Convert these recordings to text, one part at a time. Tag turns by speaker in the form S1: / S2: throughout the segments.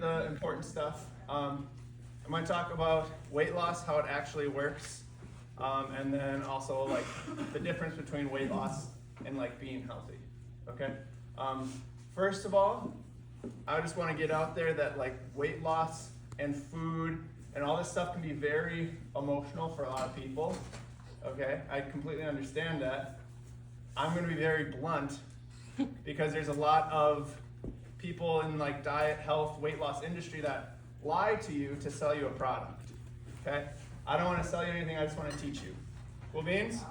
S1: the important stuff. I'm going to talk about weight loss, how it actually works, and then also like the difference between weight loss and like being healthy. Okay. First of all, I just want to get out there that like weight loss and food and all this stuff can be very emotional for a lot of people. Okay, I completely understand that. I'm going to be very blunt because there's a lot of people in like diet, health, weight loss industry that lie to you to sell you a product. Okay, I don't want to sell you anything. I just want to teach you. Cool beans?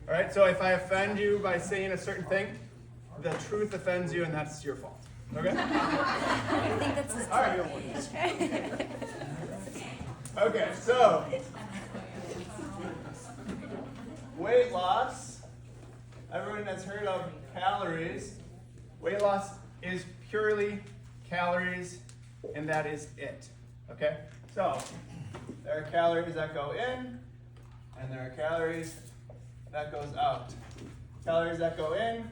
S1: All right. So if I offend you by saying a certain thing, the truth offends you, and that's your fault. Okay?
S2: I think that's his.
S1: All right. Okay, so weight loss. Everyone has heard of calories. Weight loss is purely calories, and that is it. Okay? So there are calories that go in, and there are calories that goes out. Calories that go in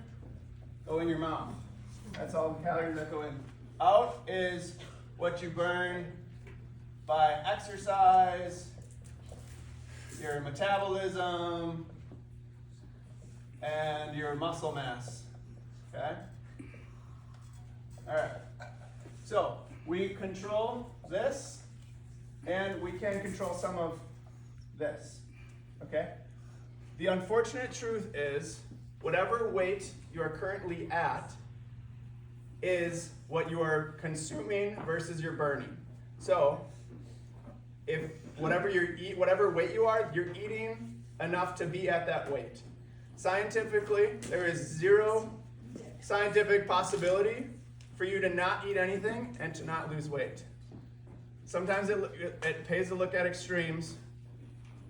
S1: your mouth. That's all the calories that go in. Out is what you burn by exercise, your metabolism, and your muscle mass. Okay? All right. So we control this, and we can control some of this. Okay? The unfortunate truth is, whatever weight you are currently at is what you are consuming versus your burning. So, if whatever weight you are, you're eating enough to be at that weight. Scientifically, there is zero scientific possibility for you to not eat anything and to not lose weight. Sometimes it pays to look at extremes,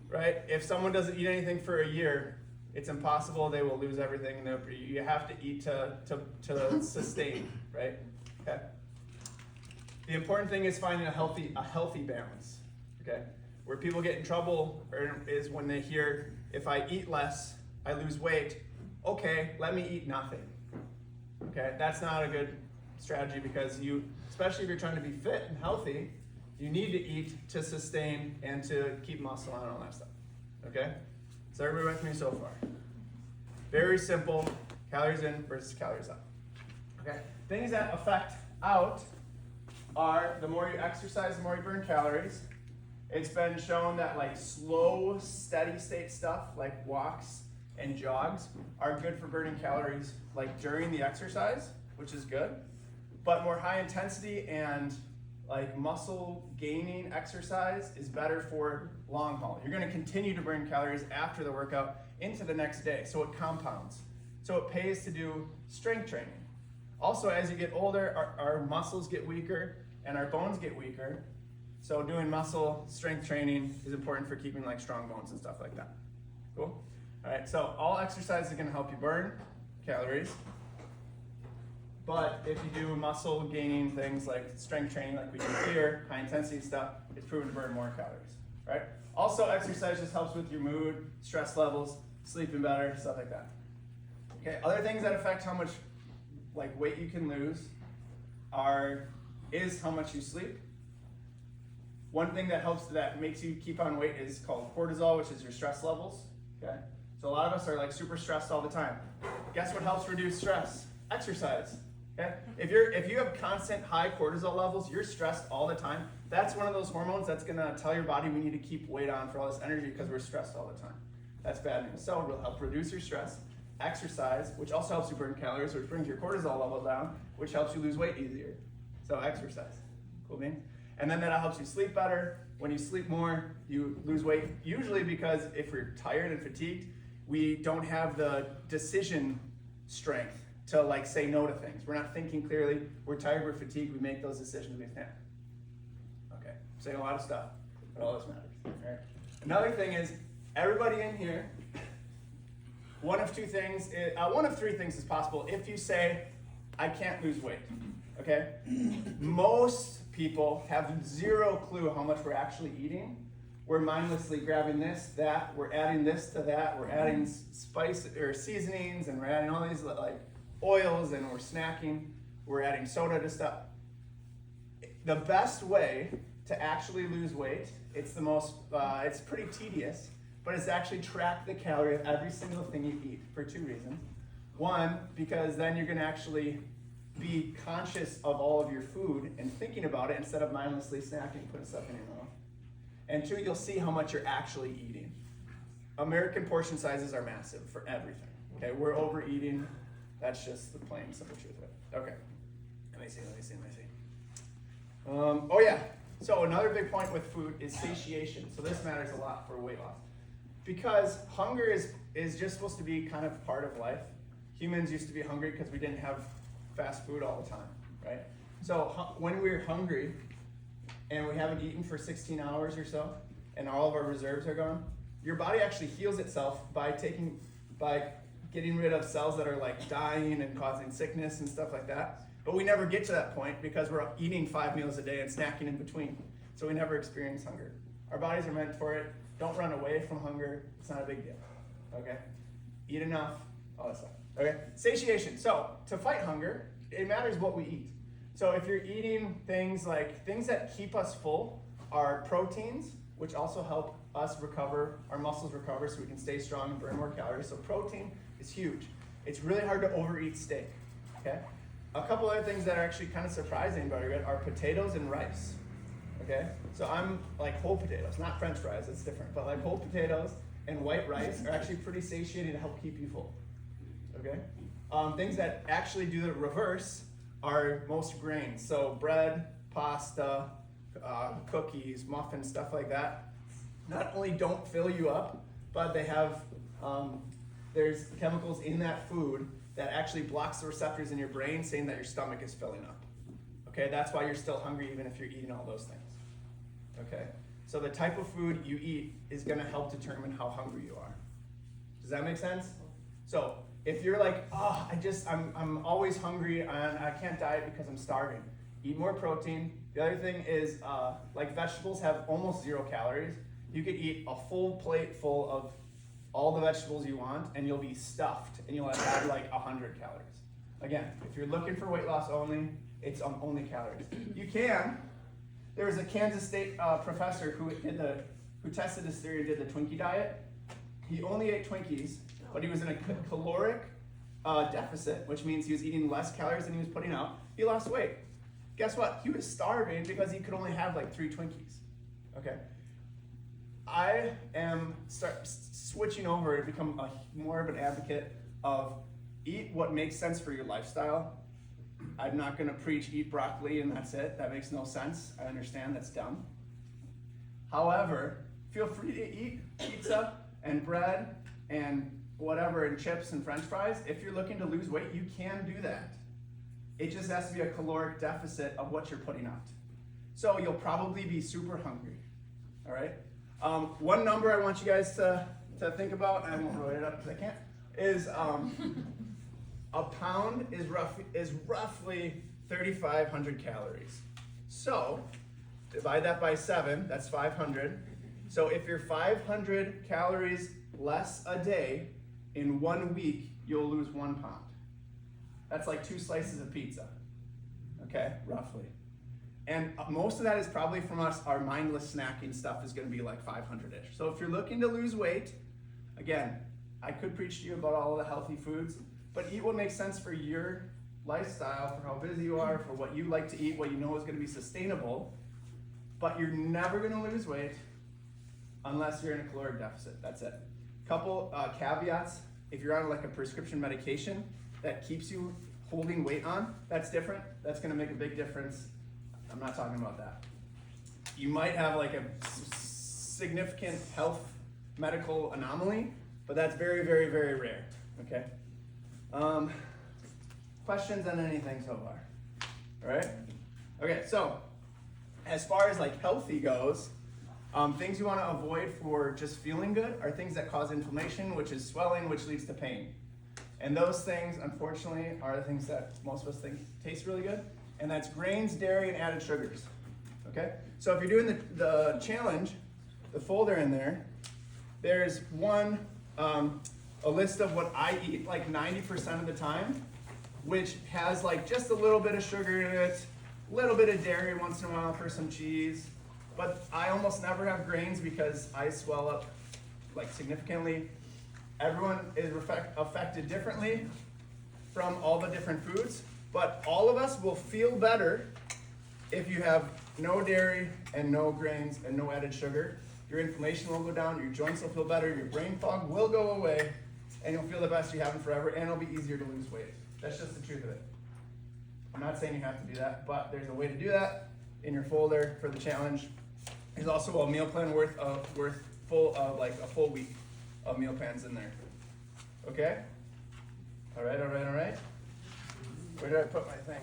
S1: right? If someone doesn't eat anything for a year, it's impossible. They will lose everything. You have to eat to sustain, right? Okay. The important thing is finding a healthy balance. Okay. Where people get in trouble is when they hear, if I eat less, I lose weight. Okay, let me eat nothing. Okay, that's not a good strategy because especially if you're trying to be fit and healthy, you need to eat to sustain and to keep muscle on and all that stuff. Okay. Is everybody with me so far? Very simple, calories in versus calories out. Okay. Things that affect out are the more you exercise, the more you burn calories. It's been shown that like slow, steady state stuff like walks and jogs are good for burning calories like during the exercise, which is good. But more high intensity and like muscle gaining exercise is better for long haul. You're going to continue to burn calories after the workout into the next day, so it compounds. So it pays to do strength training. Also, as you get older, our muscles get weaker and our bones get weaker. So doing muscle strength training is important for keeping like strong bones and stuff like that. Cool? All right, so all exercise is going to help you burn calories. But if you do muscle gaining things like strength training like we do here, high intensity stuff, it's proven to burn more calories, right? Also, exercise just helps with your mood, stress levels, sleeping better, stuff like that. Okay, other things that affect how much like weight you can lose is how much you sleep. One thing that makes you keep on weight is called cortisol, which is your stress levels. Okay, so a lot of us are like super stressed all the time. Guess what helps reduce stress? Exercise. Okay, if you have constant high cortisol levels, you're stressed all the time. That's one of those hormones that's gonna tell your body we need to keep weight on for all this energy because we're stressed all the time. That's bad news. So it'll help reduce your stress. Exercise, which also helps you burn calories, which brings your cortisol level down, which helps you lose weight easier. So exercise. Cool beans? And then that helps you sleep better. When you sleep more, you lose weight. Usually because if we're tired and fatigued, we don't have the decision strength to like say no to things. We're not thinking clearly. We're tired, we're fatigued, we make those decisions, we snap. Okay, saying a lot of stuff, but all this matters. All right. Another thing is, everybody in here, one of three things is possible if you say, I can't lose weight. Okay? Most people have zero clue how much we're actually eating. We're mindlessly grabbing this, that, we're adding this to that, we're adding spice or seasonings, and we're adding all these like oils, and we're snacking, we're adding soda to stuff. the best way to actually lose weight, it's pretty tedious, but it's to actually track the calorie of every single thing you eat for 2 reasons. One, because then you're gonna actually be conscious of all of your food and thinking about it instead of mindlessly snacking, putting stuff in your mouth. And 2, you'll see how much you're actually eating. American portion sizes are massive for everything. Okay, we're overeating. That's just the plain, simple truth of it. Okay, let me see. Oh yeah, so another big point with food is satiation. So this matters a lot for weight loss. Because hunger is just supposed to be kind of part of life. Humans used to be hungry because we didn't have fast food all the time, right? So when we're hungry and we haven't eaten for 16 hours or so, and all of our reserves are gone, your body actually heals itself by getting rid of cells that are like dying and causing sickness and stuff like that. But we never get to that point because we're eating 5 meals a day and snacking in between. So we never experience hunger. Our bodies are meant for it. Don't run away from hunger. It's not a big deal, okay? Eat enough, all that stuff, okay? Satiation. So to fight hunger, it matters what we eat. So if you're eating things that keep us full are proteins, which also help us recover, our muscles recover so we can stay strong and burn more calories. So protein is huge. It's really hard to overeat steak, okay? A couple other things that are actually kind of surprising but are good are potatoes and rice, okay? So I'm like whole potatoes, not French fries, it's different, but like whole potatoes and white rice are actually pretty satiating to help keep you full, okay? Things that actually do the reverse are most grains. So bread, pasta, cookies, muffins, stuff like that, not only don't fill you up, but they have, there's chemicals in that food that actually blocks the receptors in your brain saying that your stomach is filling up. Okay, that's why you're still hungry even if you're eating all those things. Okay, so the type of food you eat is gonna help determine how hungry you are. Does that make sense? So if you're like, oh, I'm always hungry and I can't diet because I'm starving, eat more protein. The other thing is, like vegetables have almost 0 calories. You could eat a full plate full of all the vegetables you want and you'll be stuffed and you'll have had like 100 calories. Again, if you're looking for weight loss only, it's on only calories. You can. There was a Kansas State professor who tested this theory and did the Twinkie diet. He only ate Twinkies, but he was in a caloric deficit, which means he was eating less calories than he was putting out. He lost weight. Guess what? He was starving because he could only have like 3 Twinkies. Okay. I am switching over to become more of an advocate of eat what makes sense for your lifestyle. I'm not going to preach eat broccoli and that's it. That makes no sense. I understand that's dumb. However, feel free to eat pizza and bread and whatever and chips and French fries. If you're looking to lose weight, you can do that. It just has to be a caloric deficit of what you're putting out. So you'll probably be super hungry, all right? One number I want you guys to think about, and I won't write it up because I can't, is a pound is roughly 3,500 calories. So divide that by 7, that's 500. So if you're 500 calories less a day, in 1 week, you'll lose 1 pound. That's like 2 slices of pizza, okay, roughly. And most of that is probably from our mindless snacking stuff is gonna be like 500-ish. So if you're looking to lose weight, again, I could preach to you about all of the healthy foods, but eat what makes sense for your lifestyle, for how busy you are, for what you like to eat, what you know is gonna be sustainable, but you're never gonna lose weight unless you're in a caloric deficit, that's it. Couple caveats, if you're on like a prescription medication that keeps you holding weight on, that's different, that's gonna make a big difference. I'm not talking about that. You might have like a significant health medical anomaly, but that's very, very, very rare, okay? Questions on anything so far? All right? Okay, so as far as like healthy goes, things you want to avoid for just feeling good are things that cause inflammation, which is swelling, which leads to pain. And those things, unfortunately, are the things that most of us think taste really good. And that's grains, dairy, and added sugars. Okay? So if you're doing the challenge, the folder in there, there's a list of what I eat like 90% of the time, which has like just a little bit of sugar in it, a little bit of dairy once in a while for some cheese, but I almost never have grains because I swell up like significantly. Everyone is affected differently from all the different foods, but all of us will feel better if you have no dairy and no grains and no added sugar. Your inflammation will go down, your joints will feel better, your brain fog will go away, and you'll feel the best you haven't forever, and it'll be easier to lose weight. That's just the truth of it. I'm not saying you have to do that, but there's a way to do that. In your folder for the challenge, there's also a meal plan full of like a full week of meal plans in there. Okay? All right. Where did I put my thing?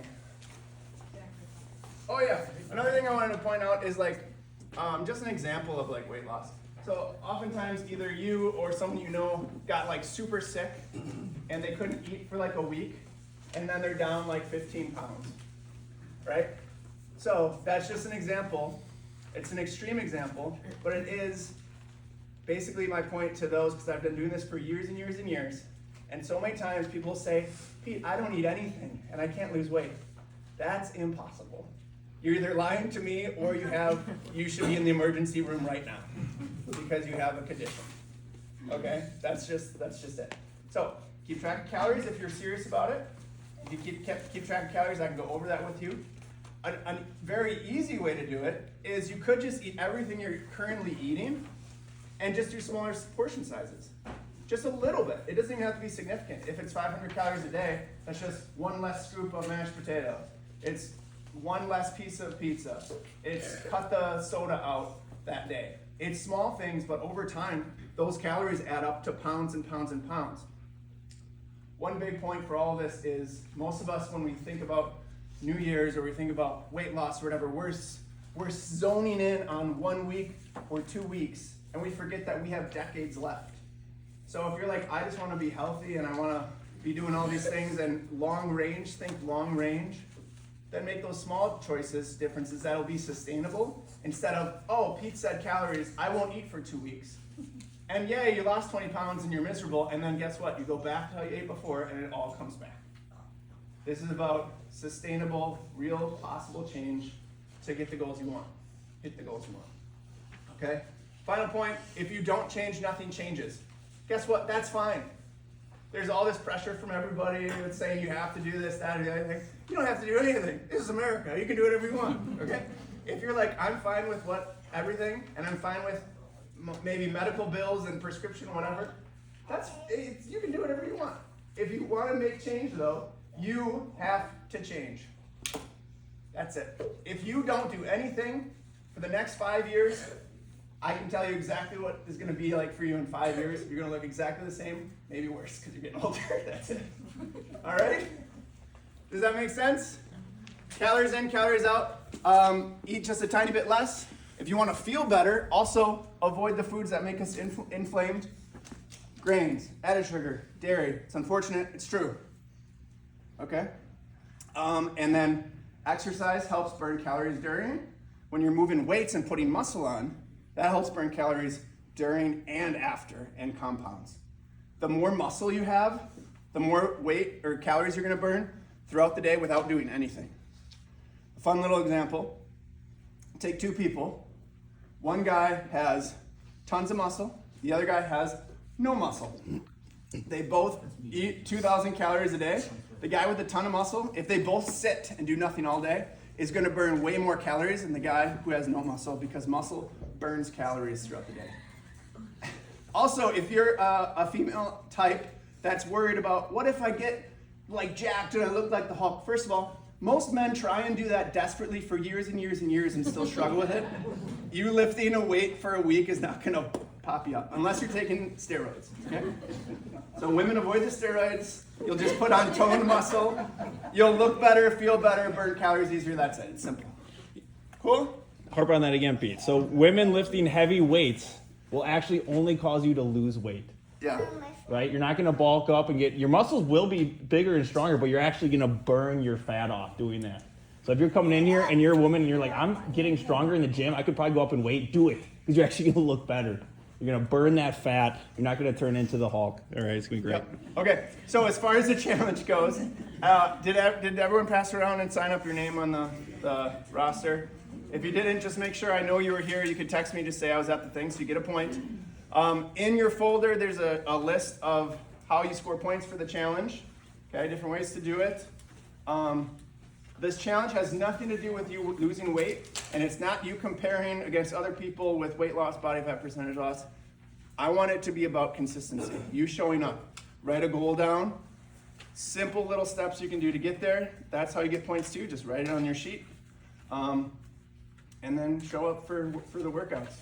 S1: Oh yeah, another thing I wanted to point out is like, just an example of like weight loss. So oftentimes either you or someone you know got like super sick and they couldn't eat for like a week and then they're down like 15 pounds, right? So that's just an example. It's an extreme example, but it is basically my point to those, because I've been doing this for years and years and years. And so many times people say, Pete, I don't eat anything and I can't lose weight. That's impossible. You're either lying to me or you should be in the emergency room right now because you have a condition. Okay? That's just it. So keep track of calories if you're serious about it. If you keep track of calories, I can go over that with you. A very easy way to do it is you could just eat everything you're currently eating and just do smaller portion sizes. Just a little bit. It doesn't even have to be significant. If it's 500 calories a day, that's just one less scoop of mashed potato. It's one less piece of pizza. It's cut the soda out that day. It's small things, but over time, those calories add up to pounds and pounds and pounds. One big point for all of this is most of us, when we think about New Year's or we think about weight loss or whatever, we're zoning in on 1 week or 2 weeks, and we forget that we have decades left. So if you're like, I just want to be healthy and I want to be doing all these things and long range, think long range, then make those small differences that'll be sustainable instead of, oh, Pete said calories, I won't eat for 2 weeks. And yay, you lost 20 pounds and you're miserable, and then guess what? You go back to how you ate before and it all comes back. This is about sustainable, real, possible change to get the goals you want. Hit the goals you want. Okay? Final point, if you don't change, nothing changes. Guess what? That's fine. There's all this pressure from everybody that's saying you have to do this, that, or the other thing. You don't have to do anything. This is America. You can do whatever you want. Okay? If you're like, I'm fine with everything, and I'm fine with maybe medical bills and prescription, whatever, you can do whatever you want. If you want to make change, though, you have to change. That's it. If you don't do anything for the next 5 years, I can tell you exactly what is going to be like for you in 5 years. You're going to look exactly the same, maybe worse, because you're getting older. That's it. All right? Does that make sense? Calories in, calories out. Eat just a tiny bit less. If you want to feel better, also avoid the foods that make us inflamed. Grains, added sugar, dairy. It's unfortunate. It's true. Okay? And then exercise helps burn calories during. When you're moving weights and putting muscle on, that helps burn calories during and after and compounds. The more muscle you have, the more weight or calories you're going to burn throughout the day without doing anything. A fun little example. Take 2 people. One guy has tons of muscle. The other guy has no muscle. They both eat 2,000 calories a day. The guy with a ton of muscle, if they both sit and do nothing all day, is going to burn way more calories than the guy who has no muscle, because muscle burns calories throughout the day. Also, if you're a female type that's worried about, what if I get like jacked and I look like the Hulk? First of all, most men try and do that desperately for years and years and years and still struggle with it. You lifting a weight for a week is not going to pop you up, unless you're taking steroids, okay? So women, avoid the steroids. You'll just put on toned muscle. You'll look better, feel better, burn calories easier. That's it. It's simple. Cool?
S3: Harp on that again, Pete. So women lifting heavy weights will actually only cause you to lose weight.
S1: Yeah.
S3: Right? You're not going to bulk up and your muscles will be bigger and stronger, but you're actually going to burn your fat off doing that. So if you're coming in here and you're a woman and you're like, I'm getting stronger in the gym, I could probably go up in weight, do it, because you're actually going to look better. You're going to burn that fat. You're not going to turn into the Hulk. All right, it's going to be great.
S1: Yep. Okay, so as far as the challenge goes, did everyone pass around and sign up your name on the the roster. If you didn't, just make sure I know you were here. You could text me, just say I was at the thing, so you get a point. In your folder, there's a list of how you score points for the challenge. Okay, different ways to do it. This challenge has nothing to do with you losing weight, and it's not you comparing against other people with weight loss, body fat percentage loss. I want it to be about consistency. You showing up. Write a goal down. Simple little steps you can do to get there. That's how you get points too. Just write it on your sheet. And then show up for the workouts.